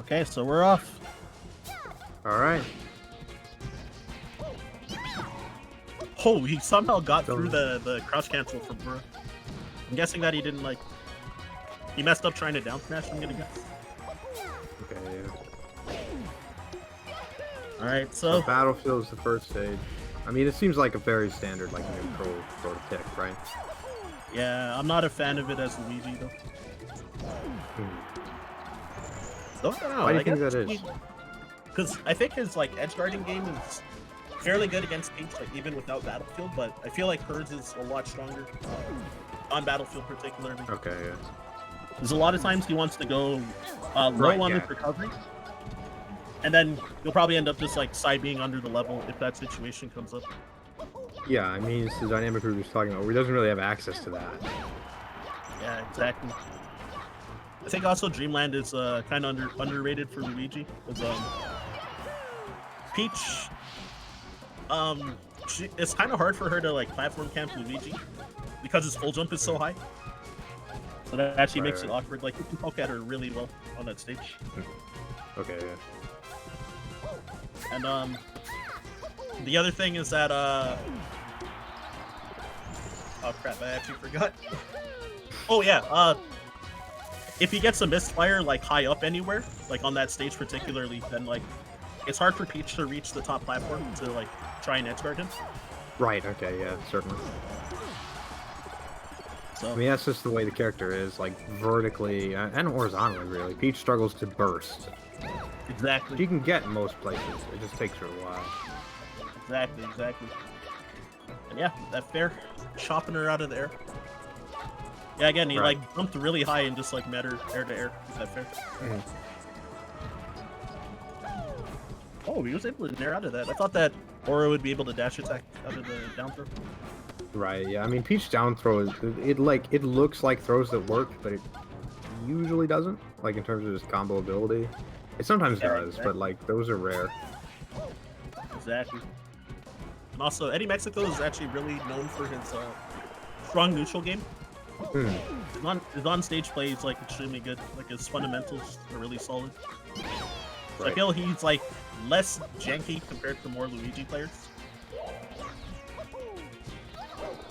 Okay, so we're off. All right. Oh, he somehow got through the crouch cancel from Bro. I'm guessing that he didn't like. He messed up trying to down smash. I'm gonna guess. Okay. Yeah. All right, So so Battlefield is the first stage. I mean, it seems like a very standard, like neutral sort of pick, right? yeah, I'm not a fan of it as Luigi though. Don't know. Why do you I think guess that is? because I think his like edge guarding game is fairly good against Peach, like even without Battlefield. But I feel like hers is a lot stronger on Battlefield, particularly. Okay, yeah. There's a lot of times he wants to go low Right, on yeah. his recovery, and then you'll probably end up just like side being under the level if that situation comes up. Yeah, I mean, it's the dynamic we were just talking about, where he doesn't really have access to that. Yeah, exactly. I think also Dreamland is kind of underrated for Luigi, because Peach, it's kind of hard for her to like platform camp Luigi because his full jump is so high. So that actually makes it awkward. Like you can poke at her really well on that stage. Okay, yeah. And the other thing is that oh crap, I actually forgot. Oh yeah, if he gets a misfire like high up anywhere, like on that stage particularly, then like it's hard for Peach to reach the top platform to like try and edge guard him. Right, okay, yeah, certainly. So I mean, that's just the way the character is, like, vertically and horizontally, really. Peach struggles to burst. exactly, She can get in most places, it just takes her a while. exactly. And yeah, that fair, chopping her out of the air. Yeah, again, he like jumped really high and just like met her air to air. Is that fair? Oh, he was able to nair out of that. I thought that Aura would be able to dash attack out of the down throw. Right, yeah, I mean, Peach down throw is, it looks like throws that work, but it usually doesn't, like, in terms of just combo ability. It sometimes does, exactly. but, like, those are rare. Exactly. And also, Eddy Mexico is actually really known for his strong neutral game. His on-stage play is like extremely good. Like his fundamentals are really solid. So I feel he's like less janky compared to more Luigi players.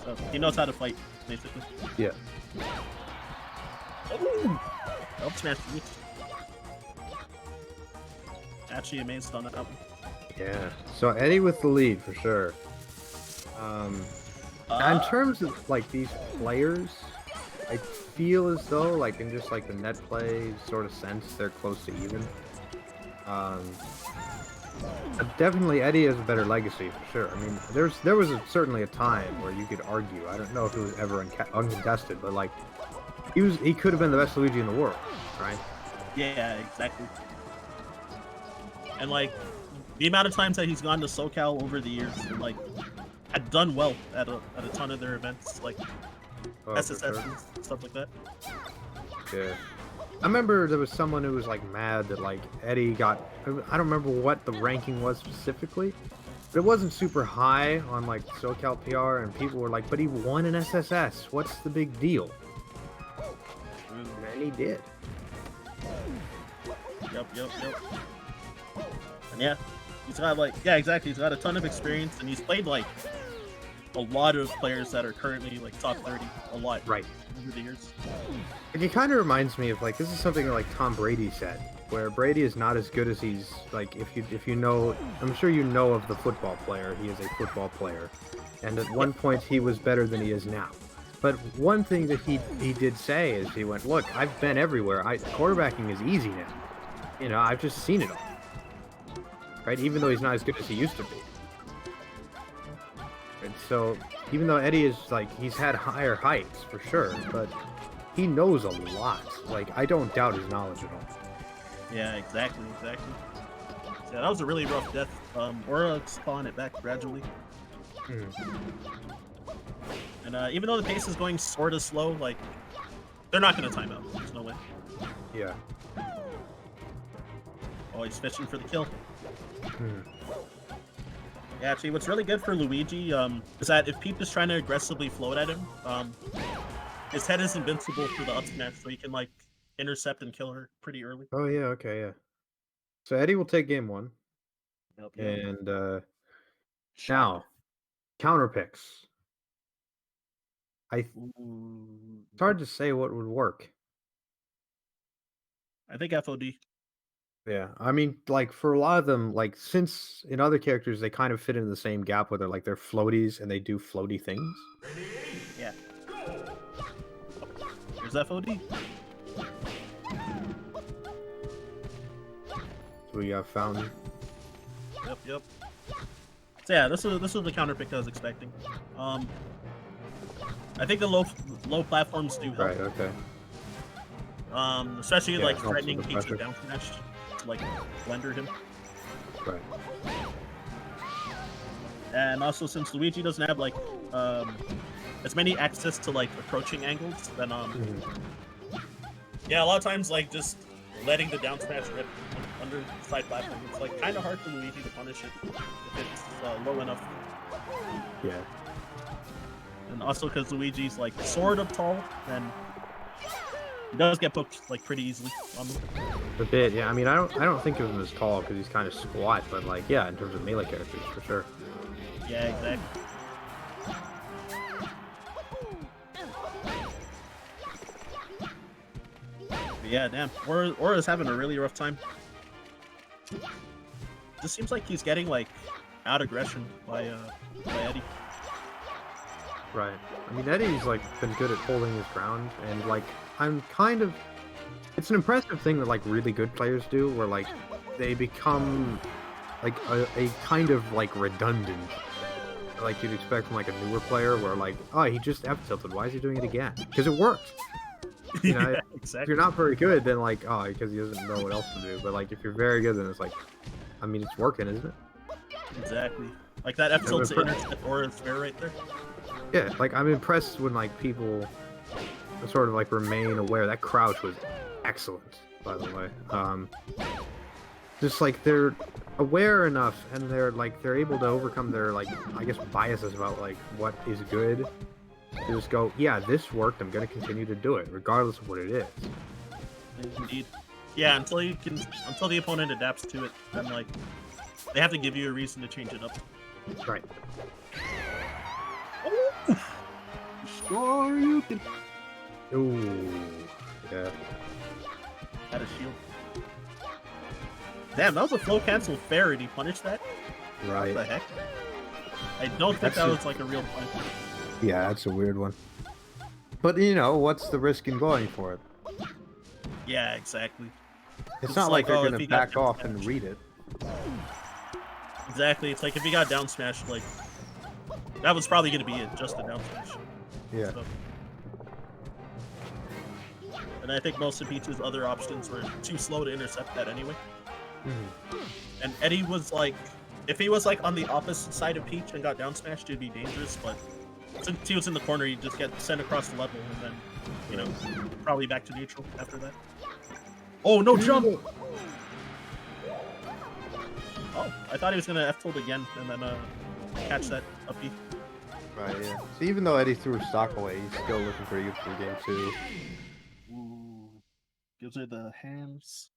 So he knows how to fight, basically. Yeah. Oh! Up smash reach. Actually amazed on that one. Yeah. So Eddy with the lead for sure. In terms of like these players, I feel as though like in just like the net play sort of sense, they're close to even. Definitely Eddy has a better legacy for sure. I mean, there was certainly a time where you could argue. I don't know if it was ever uncontested, but like he could have been the best Luigi in the world, right? Yeah, exactly. And like the amount of times that he's gone to SoCal over the years and like had done well at a ton of their events, like SSS and stuff like that. Yeah. I remember there was someone who was like mad that like Eddy got, I don't remember what the ranking was specifically, but it wasn't super high on like SoCal PR, and people were like, but he won an SSS, what's the big deal? And he did. Yep. And yeah, he's got like, yeah, exactly, he's got a ton of experience, and he's played like a lot of players that are currently like top 30, a lot. Right. Over the years. It kind of reminds me of like, this is something like Tom Brady said, where Brady is not as good as he's like, if you know, I'm sure you know of the football player, he is a football player, and at one point he was better than he is now. But one thing that he did say is he went, look, I've been everywhere. Quarterbacking is easy now. You know, I've just seen it all. Right? Even though he's not as good as he used to be. And so, even though Eddy is like, he's had higher heights for sure, but he knows a lot. Like, I don't doubt his knowledge at all. Yeah, exactly. Yeah, that was a really rough death. Aura spawned it back gradually. And even though the pace is going sort of slow, like, they're not going to time out. There's no way. Yeah. Oh, he's fishing for the kill. Yeah, actually, what's really good for Luigi is that if Peep is trying to aggressively float at him, his head is invincible for the up smash, so he can, like, intercept and kill her pretty early. Oh, yeah, okay, yeah. So Eddie will take game 1, Yep, yep. and Shocker. now counter picks. It's Ooh. hard to say what would work. I think FOD. Yeah, I mean, like for a lot of them, like since in other characters they kind of fit into the same gap where they're floaties and they do floaty things. Yeah. Here's FOD. So we found. Yep, yep. So yeah, this was the counter pick I was expecting. I think the low platforms do help. Right. Okay. Especially Yeah, like it helps threatening with the Peach pressure. down smash to like blender him. Right. And also since Luigi doesn't have like as many access to like approaching angles, then yeah, a lot of times like just letting the down smash rip under side platform, it's like kind of hard for Luigi to punish it if it's low enough. Yeah. And also because Luigi's like sort of tall, and he does get poked like pretty easily. A bit. Yeah. I mean, I don't think of him as tall because he's kind of squat, but like, yeah, in terms of melee characters, for sure. Yeah, exactly. But yeah, damn. Aura's having a really rough time. Just seems like he's getting like out aggression by Eddy. Right. I mean, Eddie's like been good at holding his ground, and like I'm kind of. It's an impressive thing that like really good players do, where like they become like a kind of like redundant, like you'd expect from like a newer player, where like, oh, he just F tilted. Why is he doing it again? Because it works. You know, Yeah, if exactly. you're not very good, then like, oh, because he doesn't know what else to do. But like, if you're very good, then it's like, I mean, it's working, isn't it? Exactly. Like that F tilt to intercept Aura's fair right there. Yeah, like I'm impressed when like people sort of like remain aware. That crouch was excellent, by the way. Just like they're aware enough, and they're able to overcome their like I guess biases about like what is good. To just go, yeah, this worked. I'm gonna continue to do it, regardless of what it is. Indeed. Yeah, until the opponent adapts to it, then like they have to give you a reason to change it up. Right. Sure you can. Ooh. Yeah. Had a shield. Damn, that was a flow cancel fair, and he punished that? Right. What the heck? I don't think that was like a real punch. Yeah, that's a weird one. But you know, what's the risk in going for it? Yeah, exactly. It's not like oh, they're if gonna he got back down off and smashed. read it. Exactly. It's like if he got down smashed, like that was probably gonna be it, just a down smash. Yeah. So. And I think most of Peach's other options were too slow to intercept that anyway. And Eddy was like, if he was like on the opposite side of Peach and got down smashed, it'd be dangerous. But since he was in the corner, he'd just get sent across the level, and then you know probably back to neutral after that. Oh no jump! Oh, I thought he was gonna F tilt again and then catch that up B. Right, yeah. So even though Eddie threw his stock away, he's still looking pretty good for game 2. Ooh, gives her the hands.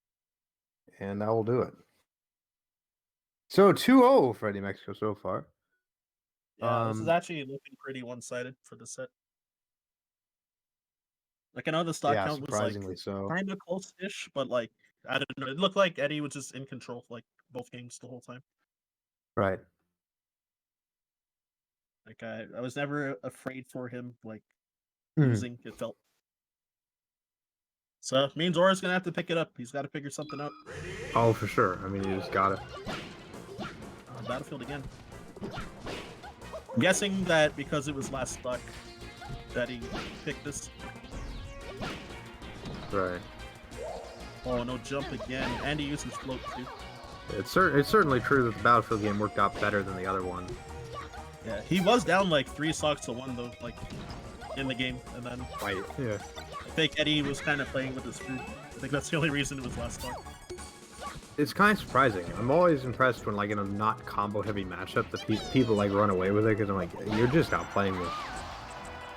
And that will do it. So 2-0 for Eddie Mexico so far. Yeah, this is actually looking pretty one-sided for the set. Like I know the stock count was like kind of close-ish, but like I don't know. It looked like Eddy was just in control like both games the whole time. Right. Like I was never afraid for him like losing. It felt. So means Aura's gonna have to pick it up. He's got to figure something out. Oh, for sure. I mean, you just gotta. Battlefield again. I'm guessing that because it was last stock that he picked this. Right. Oh, no jump again, and he uses float too. It's certainly true that the Battlefield game worked out better than the other one. Yeah, he was down like 3 stocks to 1 though, like in the game, and then Right. Yeah. I think Eddy was kind of playing with his food. I think that's the only reason it was last stock. It's kind of surprising. I'm always impressed when, like, in a not combo heavy matchup, the people like run away with it because I'm like, you're just not playing with.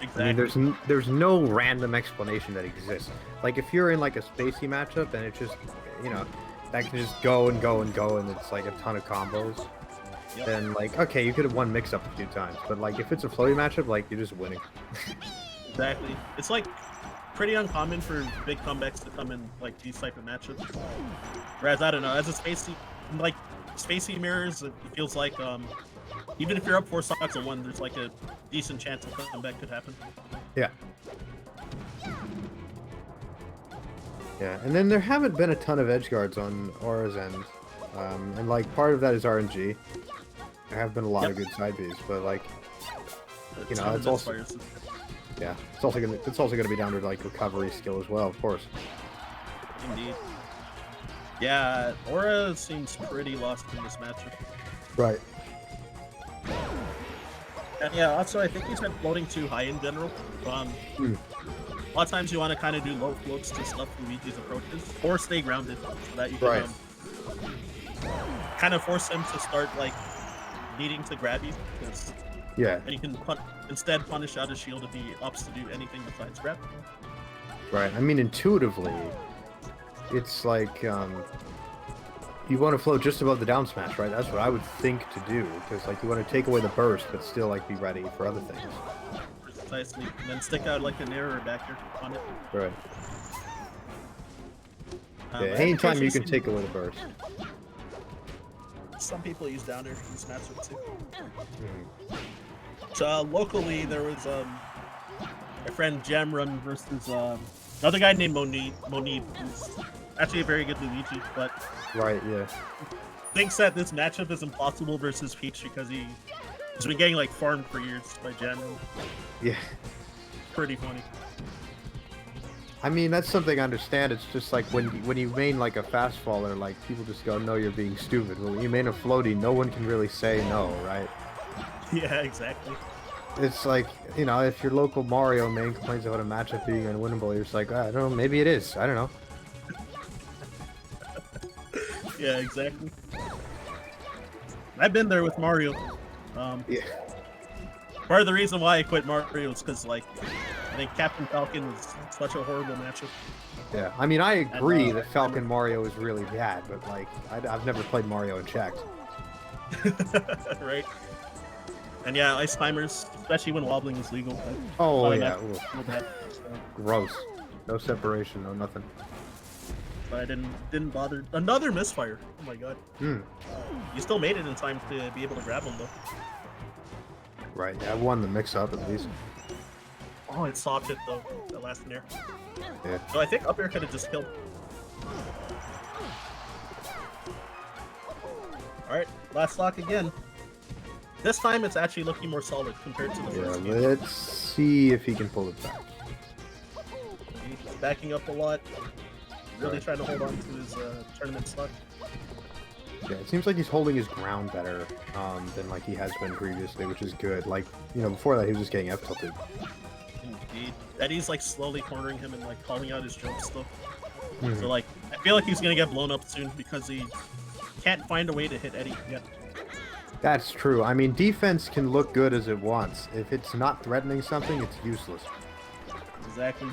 Exactly. I mean, there's no random explanation that exists. Like, if you're in like a spacey matchup and it's just, you know, that can just go and go and go, and it's like a ton of combos. Yep. Then like, okay, you could have won mix-up a few times, but like if it's a floaty matchup, like you're just winning. Exactly. It's like pretty uncommon for big comebacks to come in like these type of matchups. Whereas I don't know, as a spacey mirrors, it feels like even if you're up 4 stocks to 1, there's like a decent chance a comeback could happen. Yeah. Yeah, and then there haven't been a ton of edge guards on Aura's end, and like part of that is RNG. There have been a lot of good side Bs, but like, you know, it's also it's also gonna be down to like recovery skill as well, of course. Indeed. Yeah, Aura seems pretty lost in this matchup. Right. And yeah, also I think he's been floating too high in general. A lot of times you want to kind of do low floats to stuff Luigi's approaches, or stay grounded so that you can kind of force him to start like needing to grab you, because and you can instead punish out his shield if he opts to do anything besides grab. Right. I mean, intuitively, it's like you want to float just above the down smash, right? That's what I would think to do, because like you want to take away the burst, but still like be ready for other things. Precisely, and then stick out like an error back here on it. Right. Yeah, anytime you can take away the burst. Some people use downer in this matchup too. So locally, there was my friend Jamrun versus another guy named Monib, who's actually a very good Luigi, but thinks that this matchup is impossible versus Peach because he's been getting like farmed for years by Jamrun. Yeah. Pretty funny. I mean, that's something I understand. It's just like when you main like a fast faller, like people just go, no, you're being stupid. When you main a floaty, no one can really say no, right? Yeah, exactly. It's like, you know, if your local Mario main complains about a matchup being unwinnable, you're just like, I don't know, maybe it is. I don't know. Yeah, exactly. I've been there with Mario. Part of the reason why I quit Mario is because, like, I think Captain Falcon was such a horrible matchup. Yeah, I mean, I agree that Falcon Mario is really bad, but, like, I've never played Mario and checked. Right? And yeah, ice climbers, especially when wobbling is legal. Oh, yeah. Gross. No separation, no nothing. But I didn't bother. Another misfire. Oh my god. You still made it in time to be able to grab him, though. Right, yeah, I won the mix-up at least. Oh, it soft hit though, that last nair. Yeah. So I think up air could have just killed. Alright, last stock again. This time it's actually looking more solid compared to the first game. Let's see if he can pull it back. He's backing up a lot. Really trying to hold on to his tournament stock. Yeah, it seems like he's holding his ground better than like he has been previously, which is good. Like, you know, before that he was just getting F-tilted. Indeed. Eddy's like slowly cornering him and like calling out his jump stuff. So like, I feel like he's gonna get blown up soon because he can't find a way to hit Eddy yet. That's true. I mean, defense can look good as it wants. If it's not threatening something, it's useless. Exactly.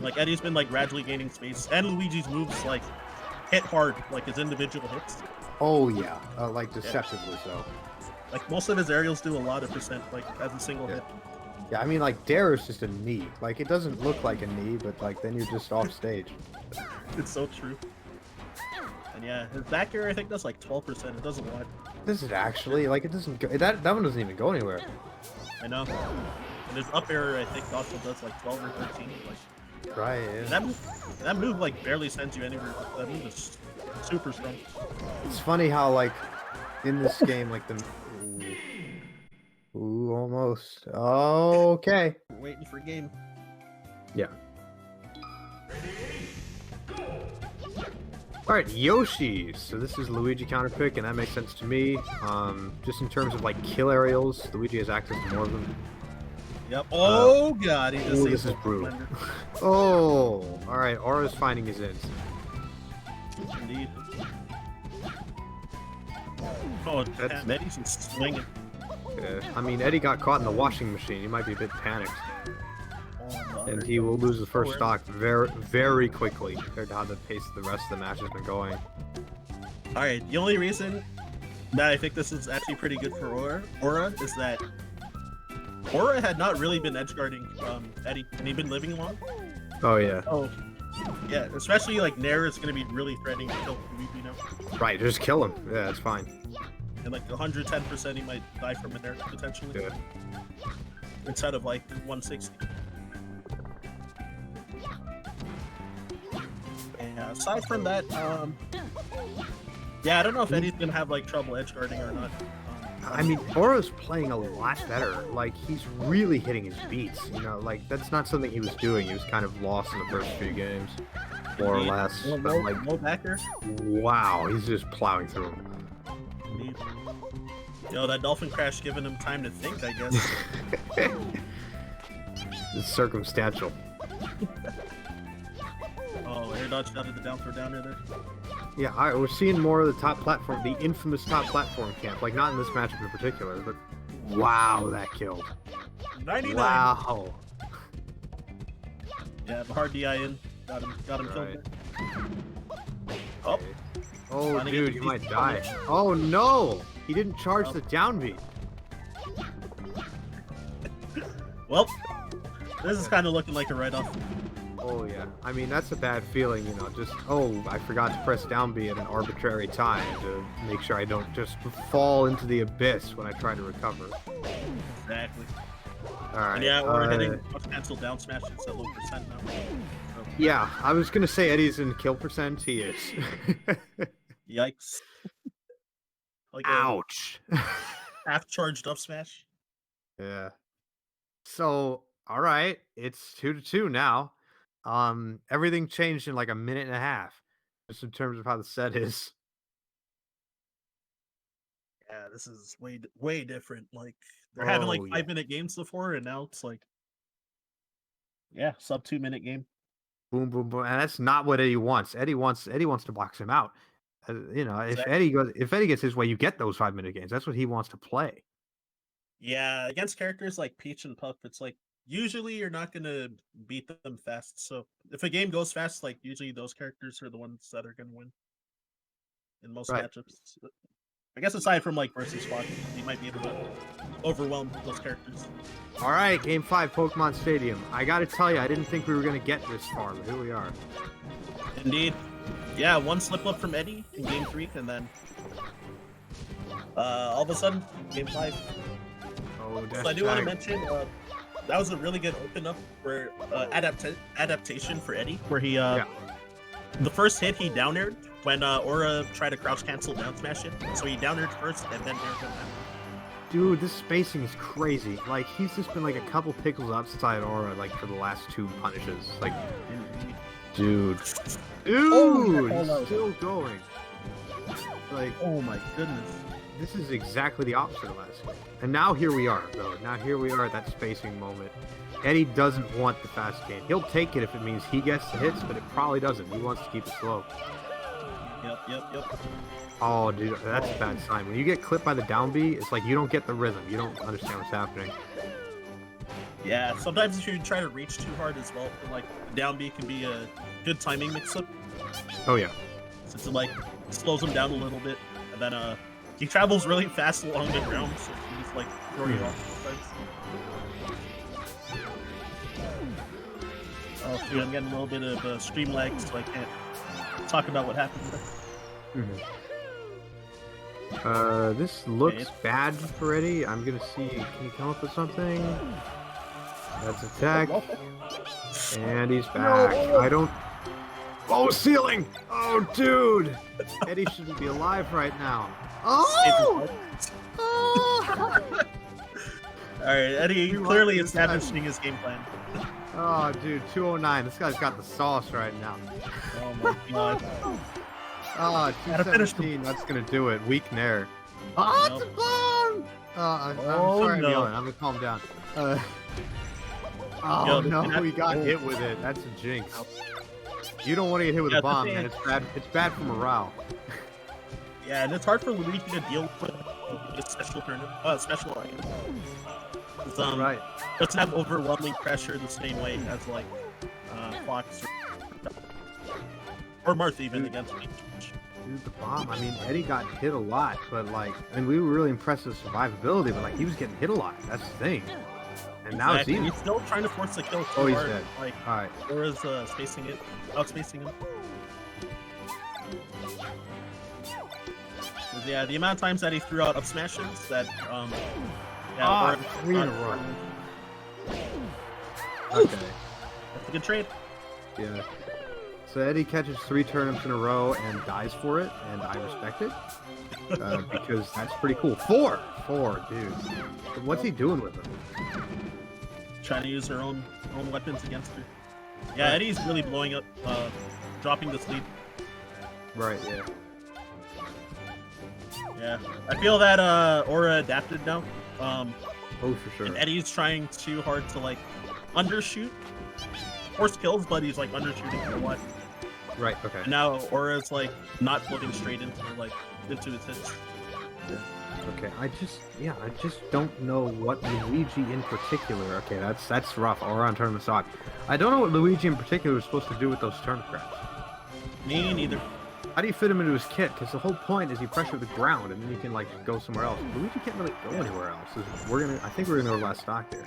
Like, Eddy's been like gradually gaining space, and Luigi's moves like hit hard, like his individual hits. Oh yeah, like deceptively so. Like most of his aerials do a lot of percent, like as a single hit. Yeah, I mean, like Dare is just a knee. Like it doesn't look like a knee, but like then you're just off stage. It's so true. And yeah, his back air I think does like 12%. It does a lot. Does it actually? Like it doesn't go. That one doesn't even go anywhere. I know. And his up air I think also does like 12 or 13. Like, right. Yeah. That move like barely sends you anywhere. That move is super strong. It's funny how like in this game like the ooh almost okay. We're waiting for game. Yeah. All right, Yoshi. So this is Luigi counter pick, and that makes sense to me. Just in terms of like kill aerials, Luigi has access to more of them. Yep. Oh god, he just this is brutal. Oh, all right. Aura's finding his ends. Indeed. Oh, damn, Eddy's swinging. I mean, Eddy got caught in the washing machine. He might be a bit panicked. Oh and he will lose the first stock very, very quickly compared to how the pace of the rest of the match has been going. All right, the only reason that I think this is actually pretty good for Aura is that Aura had not really been edge guarding Eddy, and he'd been living long. Oh yeah. Oh, yeah, especially like Nair is going to be really threatening to kill Luigi now. Right, just kill him. Yeah, it's fine. And like 110%, he might die from a Nair potentially. Yeah. Instead of like 160. And aside from that, yeah, I don't know if Eddy's gonna have like trouble edge guarding or not. I mean, Aura's playing a lot better. Like, he's really hitting his beats. You know, like that's not something he was doing. He was kind of lost in the first few games, more or less. But like, no backer. Wow, he's just plowing through him. Indeed. Yo, that dolphin crash giving him time to think, I guess. It's circumstantial. Oh, air dodged out of the down throw downer there. Yeah, we're seeing more of the top platform, the infamous top platform camp. Like, not in this matchup in particular, but wow, that killed. 99. Wow. Yeah, the hard DI in. Got him killed there. Oh. Oh, dude, he might die. Oh, no! He didn't charge the down beat. Well, this is kind of looking like a write-off. Oh, yeah. I mean, that's a bad feeling, you know, just, oh, I forgot to press down B at an arbitrary time to make sure I don't just fall into the abyss when I try to recover. Exactly. Alright. Yeah, we're hitting cancel down smash. It's at low percent now. So. Yeah, I was gonna say Eddy's in kill percent. He is. Yikes. Like ouch. Half charged up smash. Yeah. So, alright, it's 2-2 now. Everything changed in like a minute and a half, just in terms of how the set is. Yeah, this is way different. Like they're having like 5-minute games before, and now it's like, yeah, sub 2-minute game. Boom, boom, boom, and that's not what Eddy wants. Eddy wants to box him out. You know, Exactly. if Eddy gets his way, you get those 5-minute games. That's what he wants to play. Yeah, against characters like Peach and Puff, it's like usually you're not gonna beat them fast. So if a game goes fast, like usually those characters are the ones that are gonna win in most matchups. I guess aside from like versus squad, you might be able to overwhelm those characters. All right, Game 5, Pokemon Stadium. I gotta tell you, I didn't think we were gonna get this far, but here we are. Indeed. Yeah, one slip up from Eddy in Game 3, and then all of a sudden, Game 5. Oh, so I do want to mention that was a really good open up for adaptation for Eddy, where he the first hit he down aired when Aura tried to crouch cancel down smash it. So he down aired first and then aired him after. Dude, this spacing is crazy. Like, he's just been like a couple pickles upside Aura like for the last 2 punishes. Like, dude, he's still going. Like, oh my goodness. This is exactly the opposite of last game. And now here we are, though. Now here we are at that spacing moment. Eddy doesn't want the fast game. He'll take it if it means he gets the hits, but it probably doesn't. He wants to keep it slow. Yep. Oh, dude, that's a bad sign. When you get clipped by the down B, it's like you don't get the rhythm. You don't understand what's happening. Yeah, sometimes if you try to reach too hard as well, like the down B can be a good timing mix-up. Oh, yeah. Since it like slows him down a little bit, and then he travels really fast along the ground, so he just like throw you off sometimes. Oh, shoot, I'm getting a little bit of stream lag, so I can't talk about what happened there. This looks bad for Eddy. I'm gonna see. Can you come up with something? That's attack. And he's back. No. I don't. Oh, ceiling! Oh, dude! Eddy shouldn't be alive right now. Oh! Alright, Eddy clearly establishing his game plan. Oh, dude, 209. This guy's got the sauce right now. Oh my god. Oh, 217. That's gonna do it. Weak Nair. Oh, it's a bomb! I'm sorry, I'm yelling. I'm gonna calm down. Oh no, we got hit with it. That's a jinx. You don't want to get hit with a bomb, man. It's bad for morale. Yeah, and it's hard for Luigi to deal with a special item. Right. Doesn't have overwhelming pressure the same way as like Fox or Marth even against me. Dude, the bomb. I mean, Eddy got hit a lot, but like, I mean, we were really impressed with survivability, but like, he was getting hit a lot. That's the thing. And now it's even. He's still trying to force the kill. Oh, he's hard. dead. Like, all right. Aura's spacing it, outspacing him. Yeah, the amount of times that he threw out up smashes that yeah, 3 in a row. Okay. That's a good trade. Yeah. So Eddy catches 3 turnips in a row and dies for it, and I respect it because that's pretty cool. 4, dude. What's he doing with them? Trying to use her own weapons against her. Yeah, Eddy's really blowing up, dropping this lead. Right. Yeah. Yeah, I feel that Aura adapted now. Oh, for sure. And Eddy's trying too hard to like undershoot, force kills, but he's like undershooting for what? Right. Okay. And now Aura's like not floating straight into his hits. Okay. I just don't know what Luigi in particular. Okay, that's rough. Aura on tournament sock. I don't know what Luigi in particular was supposed to do with those turnip crabs. Me neither. How do you fit him into his kit? Because the whole point is you pressure the ground and then you can like go somewhere else. Luigi can't really go anywhere else. I think we're gonna go last stock there.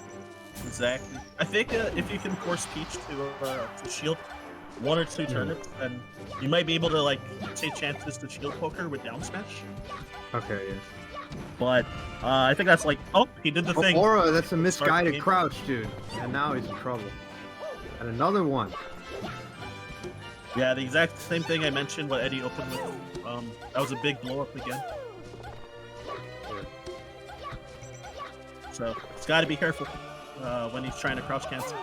Exactly. I think if you can force Peach to shield 1 or 2 turnips, then you might be able to like take chances to shield poker with down smash. Okay. Yeah. But I think that's like, oh, he did the thing. Aura, that's a misguided crouch, dude. And now he's in trouble. And another one. Yeah, the exact same thing I mentioned what Eddy opened with. That was a big blow up again. So it's got to be careful when he's trying to crouch cancel.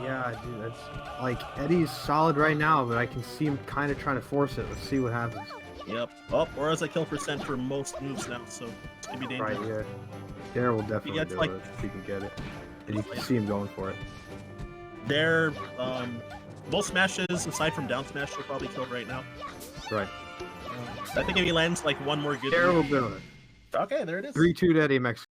Yeah, dude. That's like Eddy's solid right now, but I can see him kind of trying to force it. Let's see what happens. Yep. Oh, Aura's a kill percent for most moves now, so it's gonna be dangerous. Right. Yeah. Dare will definitely do like, it if he can get it, and you can see him going for it. They're most smashes aside from down smash are probably killed right now. Right. I think if he lands like one more good Dare will do it. Okay, there it is. 3-2 to Eddy Mexico.